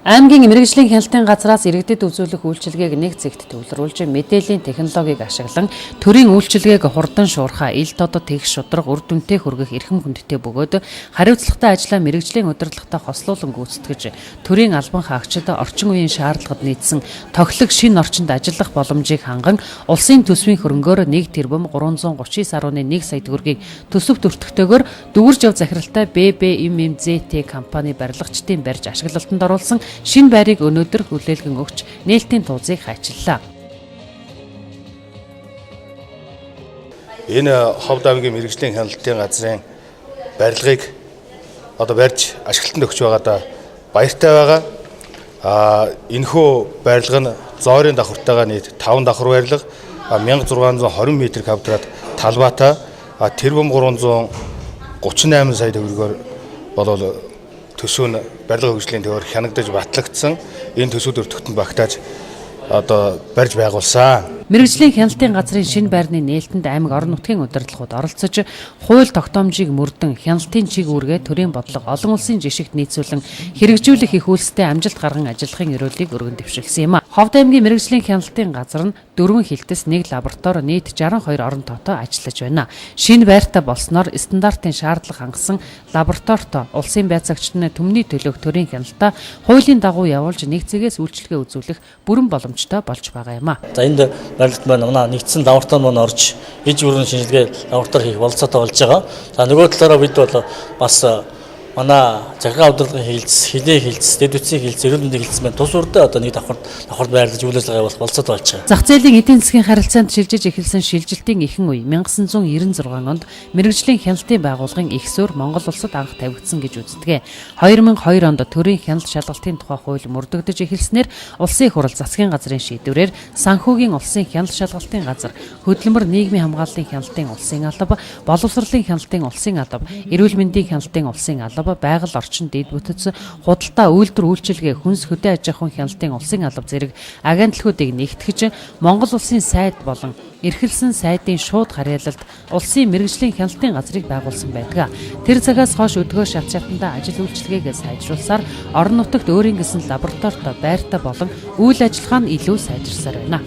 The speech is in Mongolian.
Аймгийн мэрэгжлийн хяналтын газраас иргэдэд үзүүлэх үйлчилгээг нэг зэгт төвлөрүүлж, мэдээллийн технологиг ашиглан төрийн үйлчилгээг хурдан шуурхаа ил додод тэгш шудраг үр дүнтэй хүргэх эрхэм хүндтэй бөгөөд хариуцлагатай ажлаа мэрэгжлийн удирдлагатай хослуулан гүйцэтгэж, төрийн албан хаагчид орчин үеийн шаардлагад нийцсэн тоглог шинэ орчинд ажиллах боломжийг ханган улсын төсвийн хөрөнгөөр 1 тэрбум 339.1 сая төгрөгийг төсөв төртгтөөгөр дүүрж яв захиралтай BBMMZT компани барилгачдын барьж ашиглалтанд оруулсан шинэ байрыг өнөөдөр хүлээлгэн өгч нээлтийн туулзыг хайчиллаа. Энэ Ховд аймгийн мэрэгжлийн хяналтын газрын барилгыг барьж ашиглалтанд өгч байгаадаа баяртай байгаа. Энэхүү барилга нь зоорын давхартайгаа нийт 5 давхар барилга 1620 м2 талбайтай тэрбум 338 сая төгрөгөөр болол төсөв нь барилга хөгжлийн төвөөр хянагдаж батлагдсан. Энэ төсөв төртөгтөнд багтааж барьж байгуулсан. Мэргэжлийн хяналтын газрын шинэ байрны нээлтэнд аймаг орон нутгийн удирдлагууд оролцож, хууль тогтоомжийг мөрдөн хяналтын чиг үүргээ төрийн бодлого олон улсын жишгт нийцүүлэн хэрэгжүүлэх их үйлстэй амжилт гарган ажиллахын ерөөлийг өргөн дэвшилсэн юм а. Ховд аймгийн мэргэжлийн хяналтын газар нь 4 хилтэс 1 лаборатори нийт 62 орон тоотой ажиллаж байна. Шинэ байртай болсноор стандартын шаардлага хангасан лабораторид улсын байцаагчдын төмний төлөөх төрийн хяналтаа хуулийн дагуу явуулж нэгцгээс үйлчлэгээ үзүүлэх бүрэн боломжтой болж байгаа юм а. За энд барилгад манай нэгдсэн лаборатори маань орж иж бүрэн шинжилгээ лаборатори хийх болцоотой болж байгаа. За нөгөө талаараа бид бол бас манай захиргааны удирдлагын хилцс, хилээ хилцс, дэд үтсийн хилцс, эрүүл мэндийн хилцс маань тус урдаа нэг давхарт байрлаж үйл ажиллагаа явуулах болцоотой болж байгаа. Зах зээлийн эдийн засгийн харилцаанд шилжиж эхэлсэн шилжилтийн ихэнх үе 1996 онд мэргэжлийн хяналтын байгууллагын их суурь Монгол улсад анх тавигдсан гэж үздэг. 2002 онд төрийн хяналт шалгалтын тухай хууль мөрдөгдөж эхэлснээр улсын их хурл засгийн газрын шийдвэрээр санхүүгийн улсын хяналт шалгалтын газар, хөдөлмөр нийгмийн хамгааллын хяналтын улсын алба, боловсролын хяналтын улсын алба, эрүүл мэндийн хяналтын улсын алба, байгаль орчин дэд бүтц, худалдаа үйлдвэр үйлчилгээ, хүнс хөдөө аж ахуйн хяналтын улсын алба зэрэг агентлагуудыг нэгтгэж Монгол улсын сайд болон эрхэлсэн сайдын шууд харьяалалд улсын мэргэжлийн хяналтын газрыг байгуулсан байдаг. Тэр цагаас хойш өдгөө шат шатандаа ажил үйлчилгээгээ сайжруулсаар орон нутагт өөрийн гэсэн лабораторид байртай болон үйл ажиллагаа нь илүү сайжирсаар байна.